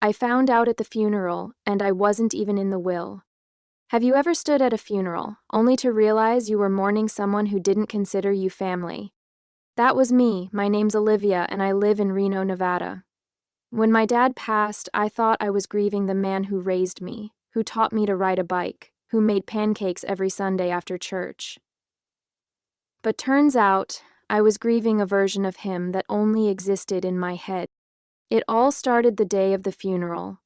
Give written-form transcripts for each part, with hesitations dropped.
I found out at the funeral, and I wasn't even in the will. Have you ever stood at a funeral, only to realize you were mourning someone who didn't consider you family? That was me. My name's Olivia, and I live in Reno, Nevada. When my dad passed, I thought I was grieving the man who raised me, who taught me to ride a bike, who made pancakes every Sunday after church. But turns out, I was grieving a version of him that only existed in my head. It all started the day of the funeral.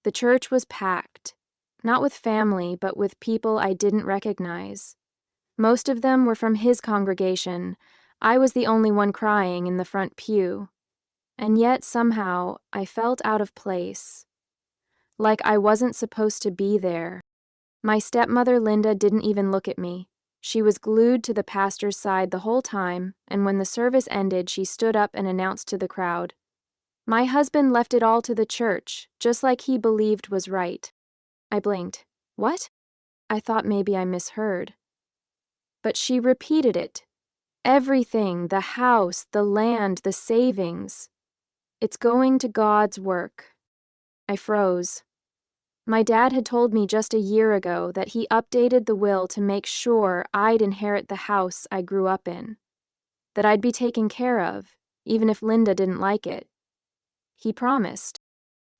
The church was packed, not with family, but with people I didn't recognize. Most of them were from his congregation. I was the only one crying in the front pew. And yet, somehow, I felt out of place. Like I wasn't supposed to be there. My stepmother, Linda, didn't even look at me. She was glued to the pastor's side the whole time, and when the service ended, she stood up and announced to the crowd, "My husband left it all to the church, just like he believed was right." I blinked. What? I thought maybe I misheard. But she repeated it. Everything, the house, the land, the savings. It's going to God's work. I froze. My dad had told me just a year ago that he updated the will to make sure I'd inherit the house I grew up in, that I'd be taken care of, even if Linda didn't like it. He promised.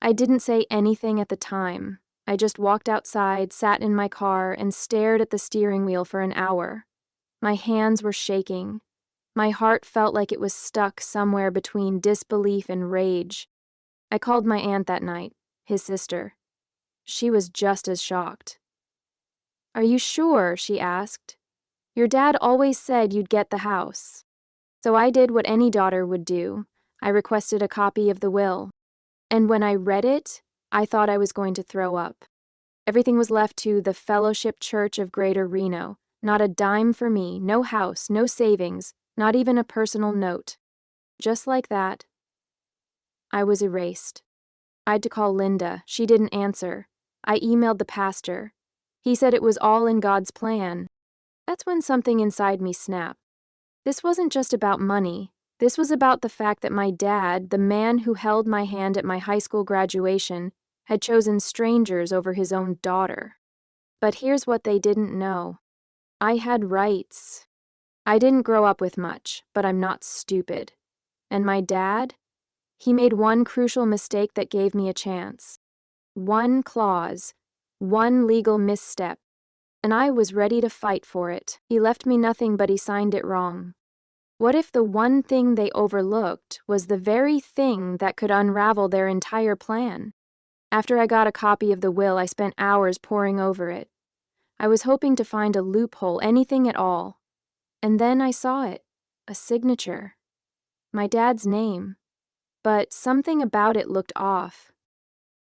I didn't say anything at the time. I just walked outside, sat in my car, and stared at the steering wheel for an hour. My hands were shaking. My heart felt like it was stuck somewhere between disbelief and rage. I called my aunt that night, his sister. She was just as shocked. "Are you sure?" she asked. "Your dad always said you'd get the house." So I did what any daughter would do. I requested a copy of the will. And when I read it, I thought I was going to throw up. Everything was left to the Fellowship Church of Greater Reno. Not a dime for me, no house, no savings, not even a personal note. Just like that, I was erased. I had to call Linda. She didn't answer. I emailed the pastor. He said it was all in God's plan. That's when something inside me snapped. This wasn't just about money. This was about the fact that my dad, the man who held my hand at my high school graduation, had chosen strangers over his own daughter. But here's what they didn't know. I had rights. I didn't grow up with much, but I'm not stupid. And my dad? He made one crucial mistake that gave me a chance. One clause, one legal misstep, and I was ready to fight for it. He left me nothing, but he signed it wrong. What if the one thing they overlooked was the very thing that could unravel their entire plan? After I got a copy of the will, I spent hours poring over it. I was hoping to find a loophole, anything at all. And then I saw it, a signature. My dad's name. But something about it looked off.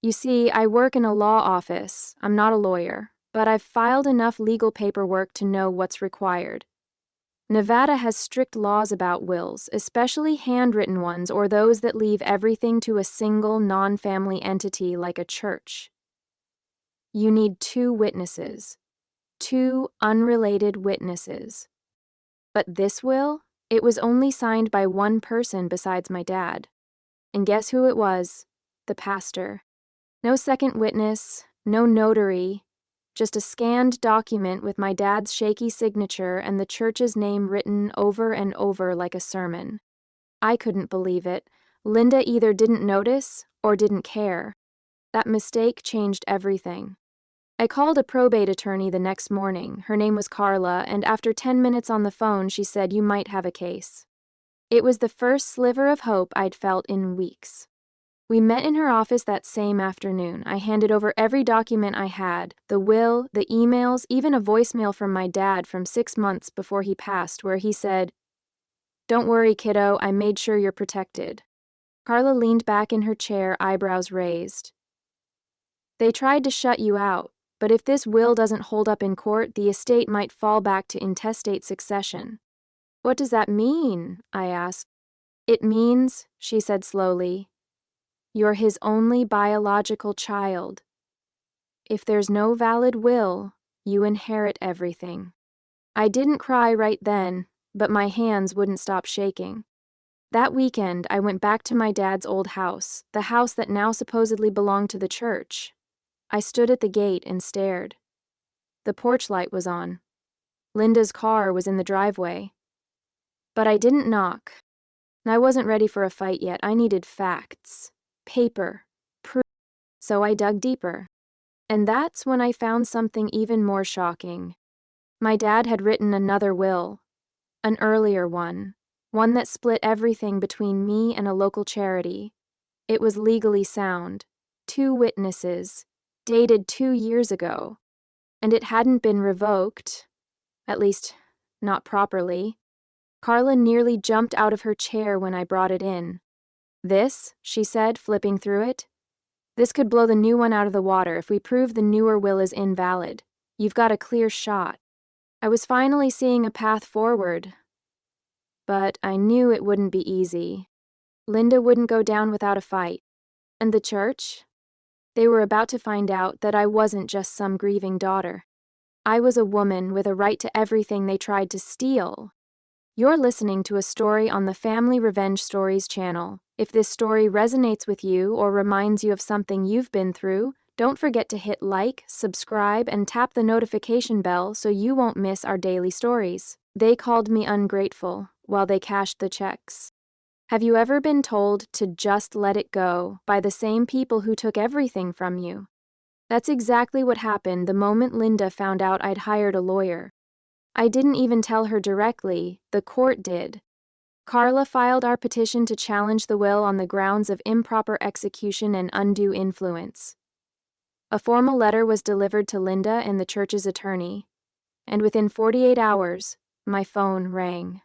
You see, I work in a law office. I'm not a lawyer, but I've filed enough legal paperwork to know what's required. Nevada has strict laws about wills, especially handwritten ones or those that leave everything to a single non-family entity like a church. You need 2 witnesses. 2 unrelated witnesses. But this will? It was only signed by one person besides my dad. And guess who it was? The pastor. No second witness, no notary, just a scanned document with my dad's shaky signature and the church's name written over and over like a sermon. I couldn't believe it. Linda either didn't notice or didn't care. That mistake changed everything. I called a probate attorney the next morning. Her name was Carla, and after 10 minutes on the phone, she said, "You might have a case." It was the first sliver of hope I'd felt in weeks. We met in her office that same afternoon. I handed over every document I had, the will, the emails, even a voicemail from my dad from 6 months before he passed, where he said, "Don't worry, kiddo, I made sure you're protected." Carla leaned back in her chair, eyebrows raised. "They tried to shut you out, but if this will doesn't hold up in court, the estate might fall back to intestate succession." "What does that mean?" I asked. "It means," she said slowly, "you're his only biological child. If there's no valid will, you inherit everything." I didn't cry right then, but my hands wouldn't stop shaking. That weekend, I went back to my dad's old house, the house that now supposedly belonged to the church. I stood at the gate and stared. The porch light was on. Linda's car was in the driveway. But I didn't knock. I wasn't ready for a fight yet. I needed facts, paper, proof. So I dug deeper. And that's when I found something even more shocking. My dad had written another will, an earlier one that split everything between me and a local charity. It was legally sound, 2 witnesses, dated 2 years ago, and it hadn't been revoked, at least, not properly. Carla nearly jumped out of her chair when I brought it in. "This," she said, flipping through it, "this could blow the new one out of the water if we prove the newer will is invalid. You've got a clear shot." I was finally seeing a path forward, but I knew it wouldn't be easy. Linda wouldn't go down without a fight. And the church? They were about to find out that I wasn't just some grieving daughter. I was a woman with a right to everything they tried to steal. You're listening to a story on the Family Revenge Stories channel. If this story resonates with you or reminds you of something you've been through, don't forget to hit like, subscribe, and tap the notification bell so you won't miss our daily stories. They called me ungrateful while they cashed the checks. Have you ever been told to just let it go by the same people who took everything from you? That's exactly what happened the moment Linda found out I'd hired a lawyer. I didn't even tell her directly, the court did. Carla filed our petition to challenge the will on the grounds of improper execution and undue influence. A formal letter was delivered to Linda and the church's attorney, and within 48 hours, my phone rang.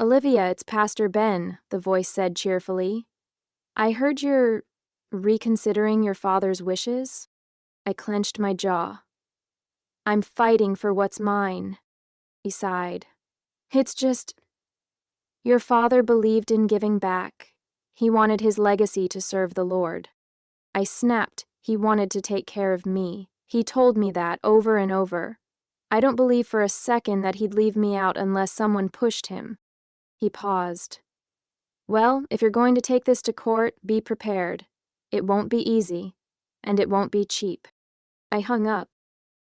"Olivia, it's Pastor Ben," the voice said cheerfully. "I heard you're reconsidering your father's wishes." I clenched my jaw. "I'm fighting for what's mine," he sighed. "It's just, your father believed in giving back. He wanted his legacy to serve the Lord." I snapped. He wanted to take care of me. He told me that over and over. I don't believe for a second that he'd leave me out unless someone pushed him. He paused. "Well, if you're going to take this to court, be prepared. It won't be easy, and it won't be cheap." I hung up.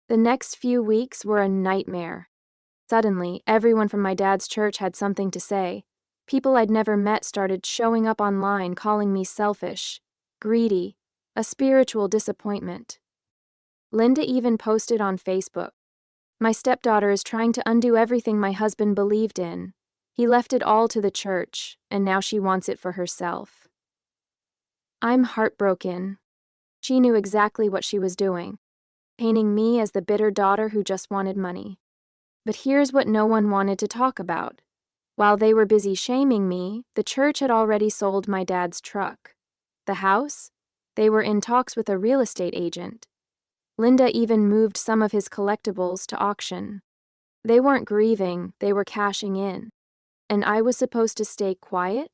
The next few weeks were a nightmare. Suddenly, everyone from my dad's church had something to say. People I'd never met started showing up online calling me selfish, greedy, a spiritual disappointment. Linda even posted on Facebook, "My stepdaughter is trying to undo everything my husband believed in. He left it all to the church, and now she wants it for herself." I'm heartbroken. She knew exactly what she was doing, painting me as the bitter daughter who just wanted money. But here's what no one wanted to talk about. While they were busy shaming me, the church had already sold my dad's truck. The house? They were in talks with a real estate agent. Linda even moved some of his collectibles to auction. They weren't grieving, they were cashing in. And I was supposed to stay quiet?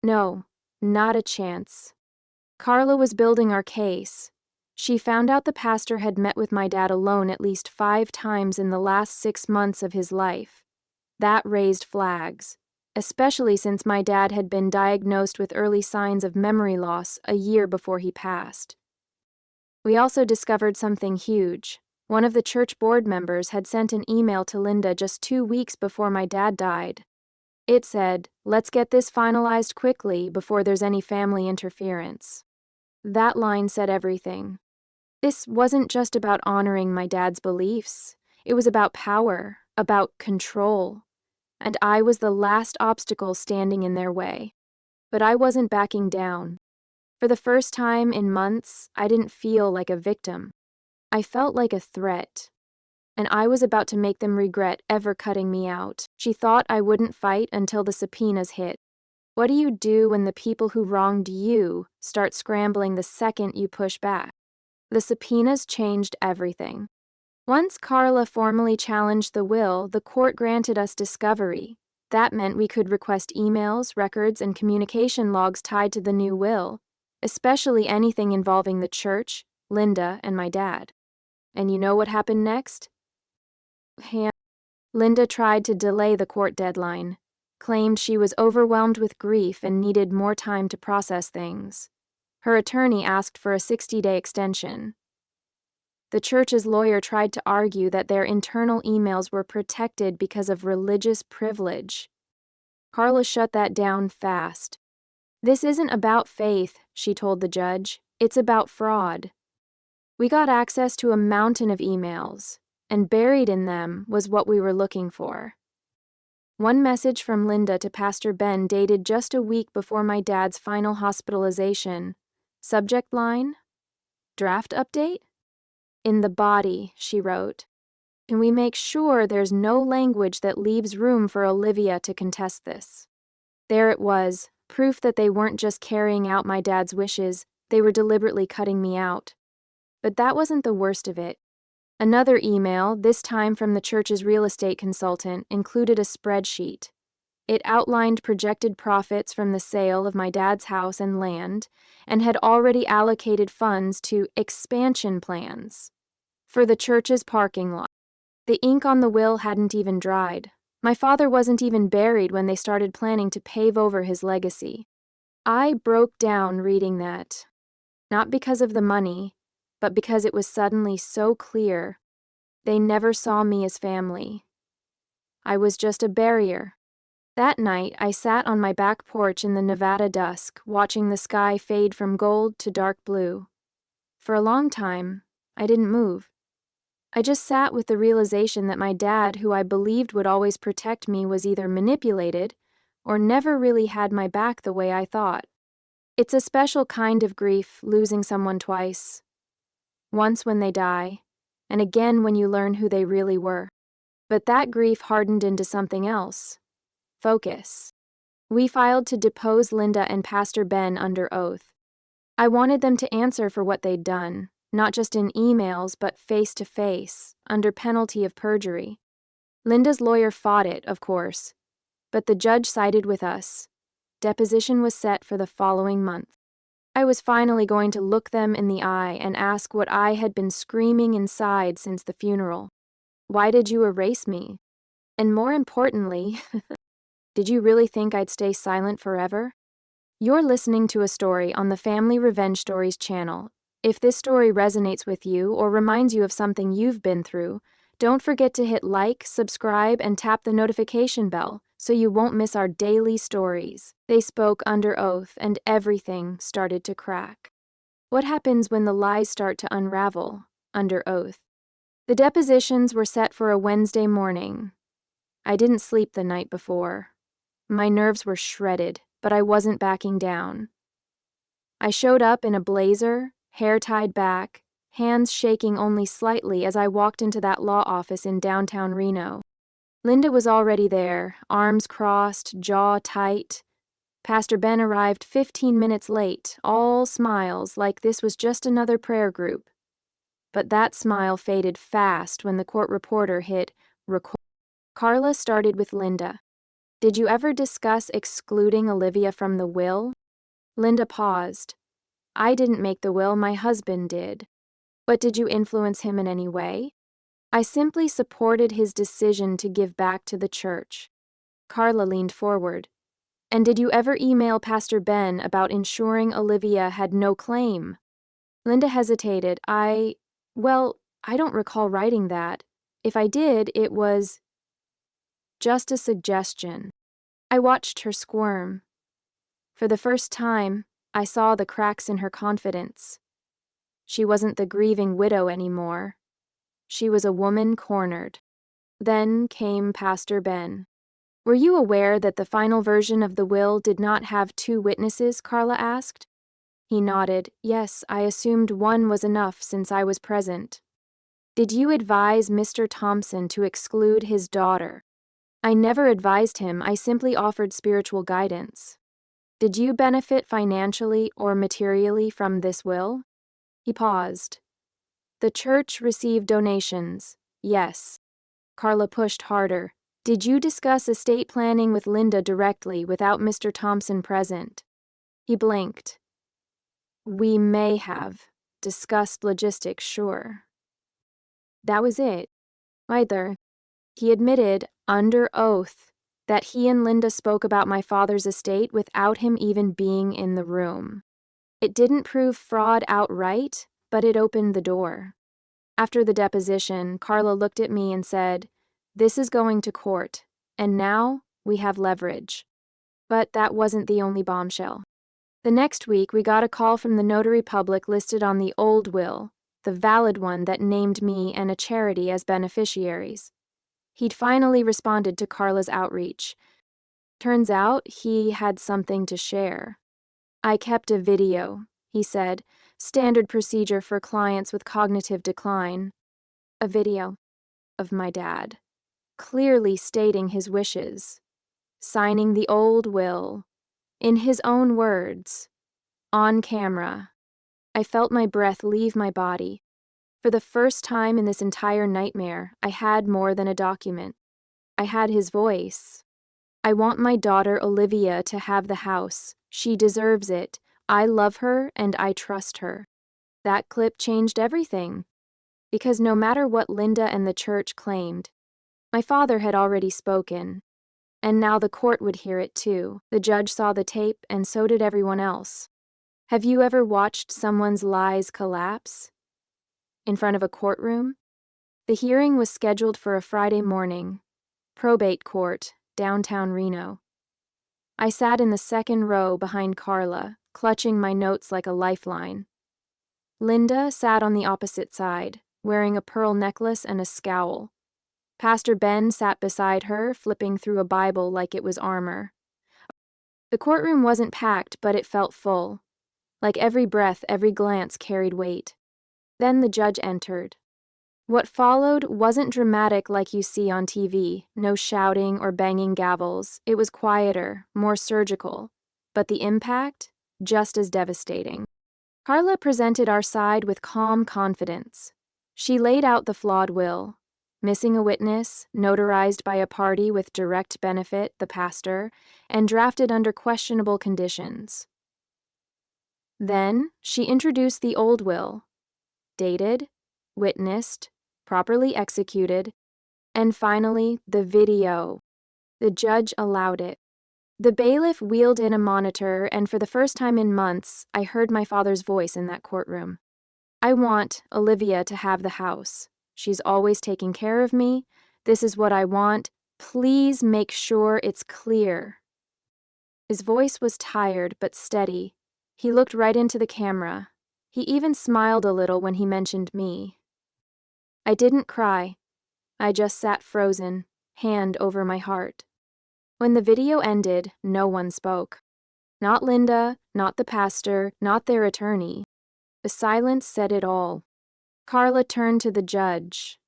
No, not a chance. Carla was building our case. She found out the pastor had met with my dad alone at least 5 times in the last 6 months of his life. That raised flags, especially since my dad had been diagnosed with early signs of memory loss a year before he passed. We also discovered something huge. One of the church board members had sent an email to Linda just 2 weeks before my dad died. It said, "Let's get this finalized quickly before there's any family interference." That line said everything. This wasn't just about honoring my dad's beliefs. It was about power, about control. And I was the last obstacle standing in their way. But I wasn't backing down. For the first time in months, I didn't feel like a victim. I felt like a threat. And I was about to make them regret ever cutting me out. She thought I wouldn't fight until the subpoenas hit. What do you do when the people who wronged you start scrambling the second you push back? The subpoenas changed everything. Once Carla formally challenged the will, the court granted us discovery. That meant we could request emails, records, and communication logs tied to the new will, especially anything involving the church, Linda, and my dad. And you know what happened next? Linda tried to delay the court deadline, claimed she was overwhelmed with grief and needed more time to process things. Her attorney asked for a 60-day extension. The church's lawyer tried to argue that their internal emails were protected because of religious privilege. Carla shut that down fast. "This isn't about faith," she told the judge. "It's about fraud." We got access to a mountain of emails, and buried in them was what we were looking for. One message from Linda to Pastor Ben dated just a week before my dad's final hospitalization. Subject line: draft update? In the body, she wrote, "Can we make sure there's no language that leaves room for Olivia to contest this?" There it was, proof that they weren't just carrying out my dad's wishes, they were deliberately cutting me out. But that wasn't the worst of it. Another email, this time from the church's real estate consultant, included a spreadsheet. It outlined projected profits from the sale of my dad's house and land, and had already allocated funds to expansion plans for the church's parking lot. The ink on the will hadn't even dried. My father wasn't even buried when they started planning to pave over his legacy. I broke down reading that. Not because of the money, but because it was suddenly so clear. They never saw me as family. I was just a barrier. That night, I sat on my back porch in the Nevada dusk, watching the sky fade from gold to dark blue. For a long time, I didn't move. I just sat with the realization that my dad, who I believed would always protect me, was either manipulated or never really had my back the way I thought. It's a special kind of grief, losing someone twice. Once when they die, and again when you learn who they really were. But that grief hardened into something else. Focus. We filed to depose Linda and Pastor Ben under oath. I wanted them to answer for what they'd done, not just in emails, but face-to-face, under penalty of perjury. Linda's lawyer fought it, of course, but the judge sided with us. Deposition was set for the following month. I was finally going to look them in the eye and ask what I had been screaming inside since the funeral. Why did you erase me? And more importantly, did you really think I'd stay silent forever? You're listening to a story on the Family Revenge Stories channel. If this story resonates with you or reminds you of something you've been through, don't forget to hit like, subscribe, and tap the notification bell so you won't miss our daily stories. They spoke under oath and everything started to crack. What happens when the lies start to unravel under oath? The depositions were set for a Wednesday morning. I didn't sleep the night before. My nerves were shredded, but I wasn't backing down. I showed up in a blazer, hair tied back, hands shaking only slightly as I walked into that law office in downtown Reno. Linda was already there, arms crossed, jaw tight. Pastor Ben arrived 15 minutes late, all smiles like this was just another prayer group. But that smile faded fast when the court reporter hit record. Carla started with Linda. "Did you ever discuss excluding Olivia from the will?" Linda paused. "I didn't make the will, my husband did." "But did you influence him in any way?" "I simply supported his decision to give back to the church." Carla leaned forward. "And did you ever email Pastor Ben about ensuring Olivia had no claim?" Linda hesitated. Well, I don't recall writing that. If I did, it was just a suggestion." I watched her squirm. For the first time, I saw the cracks in her confidence. She wasn't the grieving widow anymore. She was a woman cornered. Then came Pastor Ben. "Were you aware that the final version of the will did not have 2 witnesses?" Carla asked. He nodded. "Yes, I assumed one was enough since I was present." "Did you advise Mr. Thompson to exclude his daughter?" "I never advised him, I simply offered spiritual guidance." "Did you benefit financially or materially from this will?" He paused. "The church received donations, yes." Carla pushed harder. "Did you discuss estate planning with Linda directly without Mr. Thompson present?" He blinked. "We may have discussed logistics, sure." That was it. Either. He admitted, under oath, that he and Linda spoke about my father's estate without him even being in the room. It didn't prove fraud outright, but it opened the door. After the deposition, Carla looked at me and said, "This is going to court, and now we have leverage." But that wasn't the only bombshell. The next week, we got a call from the notary public listed on the old will, the valid one that named me and a charity as beneficiaries. He'd finally responded to Carla's outreach. Turns out he had something to share. "I kept a video," he said, "standard procedure for clients with cognitive decline." A video of my dad, clearly stating his wishes, signing the old will, in his own words, on camera. I felt my breath leave my body. For the first time in this entire nightmare, I had more than a document. I had his voice. "I want my daughter Olivia to have the house. She deserves it. I love her and I trust her." That clip changed everything. Because no matter what Linda and the church claimed, my father had already spoken. And now the court would hear it too. The judge saw the tape, and so did everyone else. Have you ever watched someone's lies collapse in front of a courtroom? The hearing was scheduled for a Friday morning. Probate court, downtown Reno. I sat in the second row behind Carla, clutching my notes like a lifeline. Linda sat on the opposite side, wearing a pearl necklace and a scowl. Pastor Ben sat beside her, flipping through a Bible like it was armor. The courtroom wasn't packed, but it felt full. Like every breath, every glance carried weight. Then the judge entered. What followed wasn't dramatic like you see on TV, no shouting or banging gavels. It was quieter, more surgical, but the impact, just as devastating. Carla presented our side with calm confidence. She laid out the flawed will, missing a witness, notarized by a party with direct benefit, the pastor, and drafted under questionable conditions. Then she introduced the old will, dated, witnessed, properly executed, and finally, the video. The judge allowed it. The bailiff wheeled in a monitor, and for the first time in months, I heard my father's voice in that courtroom. "I want Olivia to have the house. She's always taking care of me. This is what I want. Please make sure it's clear." His voice was tired but steady. He looked right into the camera. He even smiled a little when he mentioned me. I didn't cry. I just sat frozen, hand over my heart. When the video ended, no one spoke. Not Linda, not the pastor, not their attorney. The silence said it all. Carla turned to the judge.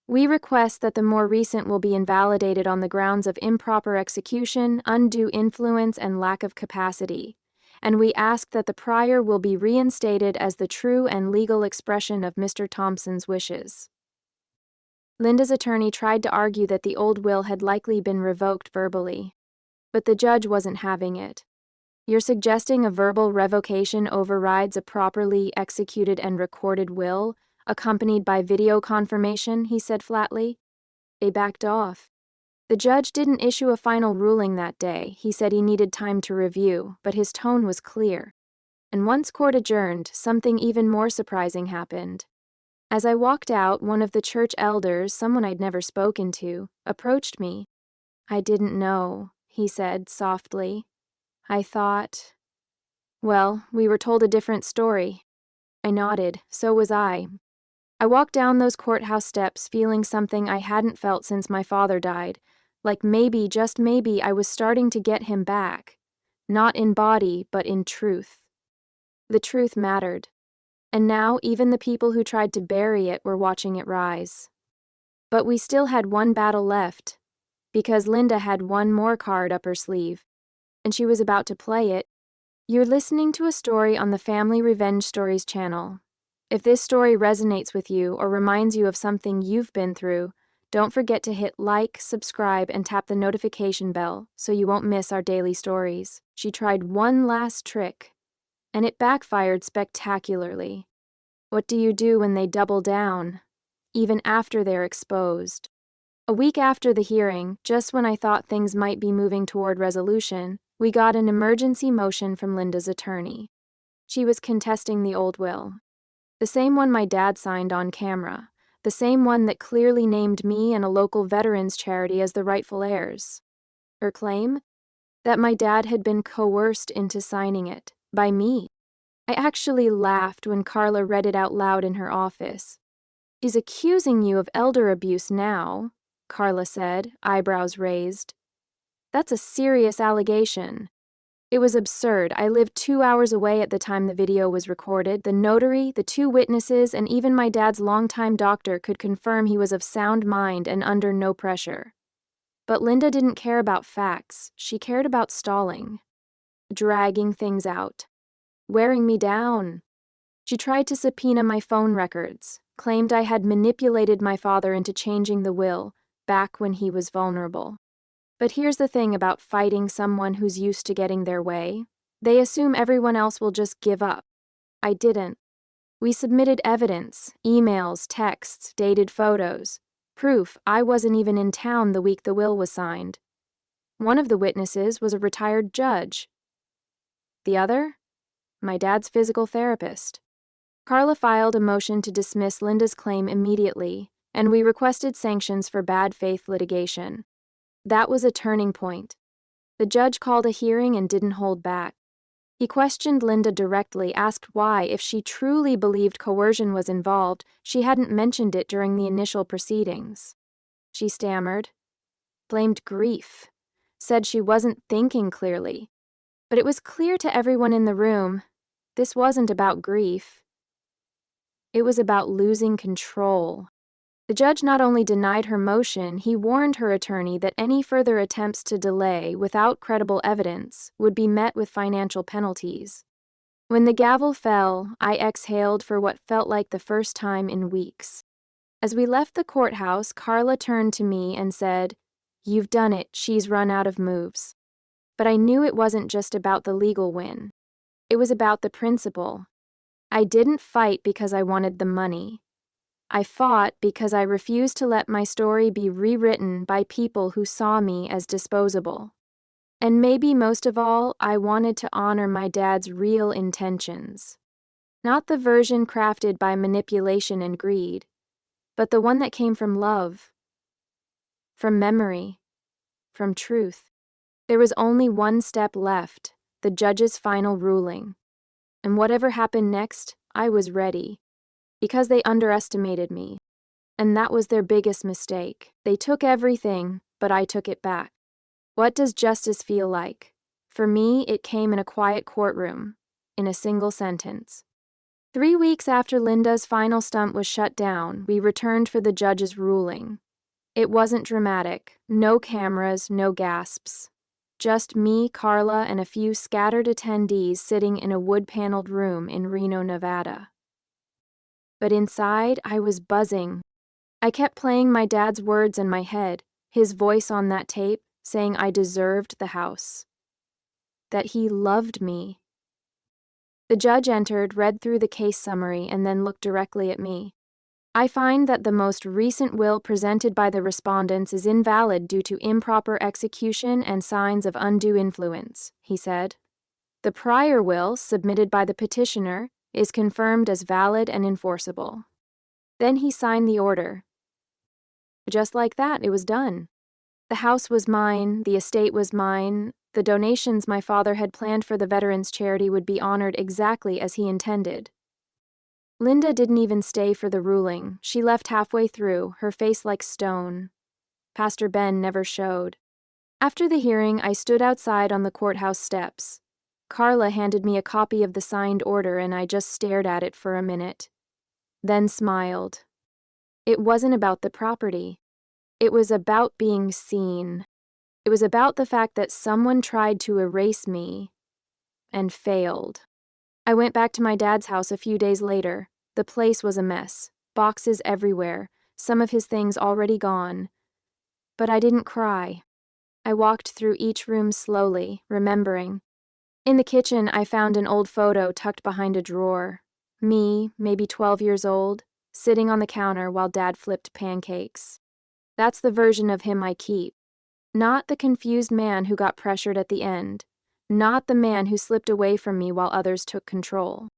"We request that the more recent will be invalidated on the grounds of improper execution, undue influence, and lack of capacity. And we ask that the prior will be reinstated as the true and legal expression of Mr. Thompson's wishes." Linda's attorney tried to argue that the old will had likely been revoked verbally, but the judge wasn't having it. "You're suggesting a verbal revocation overrides a properly executed and recorded will, accompanied by video confirmation," he said flatly. They backed off. The judge didn't issue a final ruling that day. He said he needed time to review, but his tone was clear. And once court adjourned, something even more surprising happened. As I walked out, one of the church elders, someone I'd never spoken to, approached me. "I didn't know," he said softly. "I thought..." "Well, we were told a different story." I nodded. So was I. I walked down those courthouse steps feeling something I hadn't felt since my father died. Like maybe, just maybe, I was starting to get him back. Not in body, but in truth. The truth mattered. And now even the people who tried to bury it were watching it rise. But we still had one battle left, because Linda had one more card up her sleeve, and she was about to play it. You're listening to a story on the Family Revenge Stories channel. If this story resonates with you or reminds you of something you've been through, don't forget to hit like, subscribe, and tap the notification bell so you won't miss our daily stories. She tried one last trick, and it backfired spectacularly. What do you do when they double down, even after they're exposed? A week after the hearing, just when I thought things might be moving toward resolution, we got an emergency motion from Linda's attorney. She was contesting the old will. The same one my dad signed on camera. The same one that clearly named me and a local veterans charity as the rightful heirs. Her claim? That my dad had been coerced into signing it. By me. I actually laughed when Carla read it out loud in her office. "He's accusing you of elder abuse now," Carla said, eyebrows raised. "That's a serious allegation." It was absurd. I lived 2 hours away at the time the video was recorded. The notary, the 2 witnesses, and even my dad's longtime doctor could confirm he was of sound mind and under no pressure. But Linda didn't care about facts. She cared about stalling. Dragging things out. Wearing me down. She tried to subpoena my phone records, claimed I had manipulated my father into changing the will, back when he was vulnerable. But here's the thing about fighting someone who's used to getting their way. They assume everyone else will just give up. I didn't. We submitted evidence, emails, texts, dated photos, proof I wasn't even in town the week the will was signed. One of the witnesses was a retired judge. The other? My dad's physical therapist. Carla filed a motion to dismiss Linda's claim immediately, and we requested sanctions for bad faith litigation. That was a turning point. The judge called a hearing and didn't hold back. He questioned Linda directly, asked why, if she truly believed coercion was involved, she hadn't mentioned it during the initial proceedings. She stammered, blamed grief, said she wasn't thinking clearly. But it was clear to everyone in the room, this wasn't about grief. It was about losing control. The judge not only denied her motion, he warned her attorney that any further attempts to delay without credible evidence would be met with financial penalties. When the gavel fell, I exhaled for what felt like the first time in weeks. As we left the courthouse, Carla turned to me and said, "You've done it, she's run out of moves." But I knew it wasn't just about the legal win. It was about the principle. I didn't fight because I wanted the money. I fought because I refused to let my story be rewritten by people who saw me as disposable. And maybe most of all, I wanted to honor my dad's real intentions. Not the version crafted by manipulation and greed, but the one that came from love, from memory, from truth. There was only one step left, the judge's final ruling. And whatever happened next, I was ready. Because they underestimated me. And that was their biggest mistake. They took everything, but I took it back. What does justice feel like? For me, it came in a quiet courtroom, in a single sentence. 3 weeks after Linda's final stump was shut down, we returned for the judge's ruling. It wasn't dramatic. No cameras, no gasps. Just me, Carla, and a few scattered attendees sitting in a wood-paneled room in Reno, Nevada. But inside, I was buzzing. I kept playing my dad's words in my head, his voice on that tape, saying I deserved the house. That he loved me. The judge entered, read through the case summary, and then looked directly at me. "I find that the most recent will presented by the respondents is invalid due to improper execution and signs of undue influence," he said. "The prior will, submitted by the petitioner, is confirmed as valid and enforceable." Then he signed the order. Just like that, it was done. The house was mine, the estate was mine, the donations my father had planned for the veterans charity would be honored exactly as he intended. Linda didn't even stay for the ruling. She left halfway through, her face like stone. Pastor Ben never showed. After the hearing, I stood outside on the courthouse steps. Carla handed me a copy of the signed order and I just stared at it for a minute. Then smiled. It wasn't about the property. It was about being seen. It was about the fact that someone tried to erase me and failed. I went back to my dad's house a few days later. The place was a mess. Boxes everywhere. Some of his things already gone. But I didn't cry. I walked through each room slowly, remembering. In the kitchen, I found an old photo tucked behind a drawer. Me, maybe 12 years old, sitting on the counter while Dad flipped pancakes. That's the version of him I keep. Not the confused man who got pressured at the end. Not the man who slipped away from me while others took control.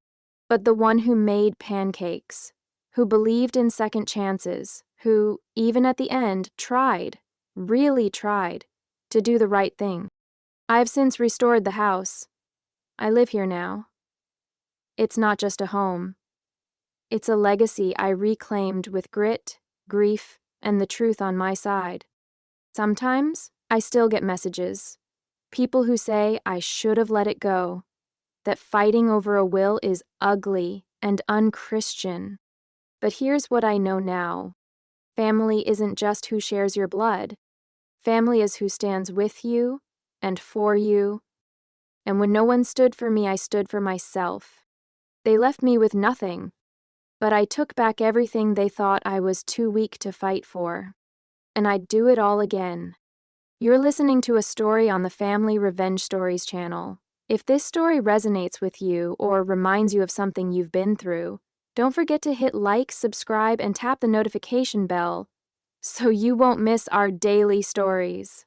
But the one who made pancakes, who believed in second chances, who, even at the end, tried, really tried, to do the right thing. I've since restored the house. I live here now. It's not just a home. It's a legacy I reclaimed with grit, grief, and the truth on my side. Sometimes, I still get messages. People who say I should have let it go, that fighting over a will is ugly and unchristian. But here's what I know now. Family isn't just who shares your blood. Family is who stands with you and for you. And when no one stood for me, I stood for myself. They left me with nothing, but I took back everything they thought I was too weak to fight for. And I'd do it all again. You're listening to a story on the Family Revenge Stories channel. If this story resonates with you or reminds you of something you've been through, don't forget to hit like, subscribe, and tap the notification bell so you won't miss our daily stories.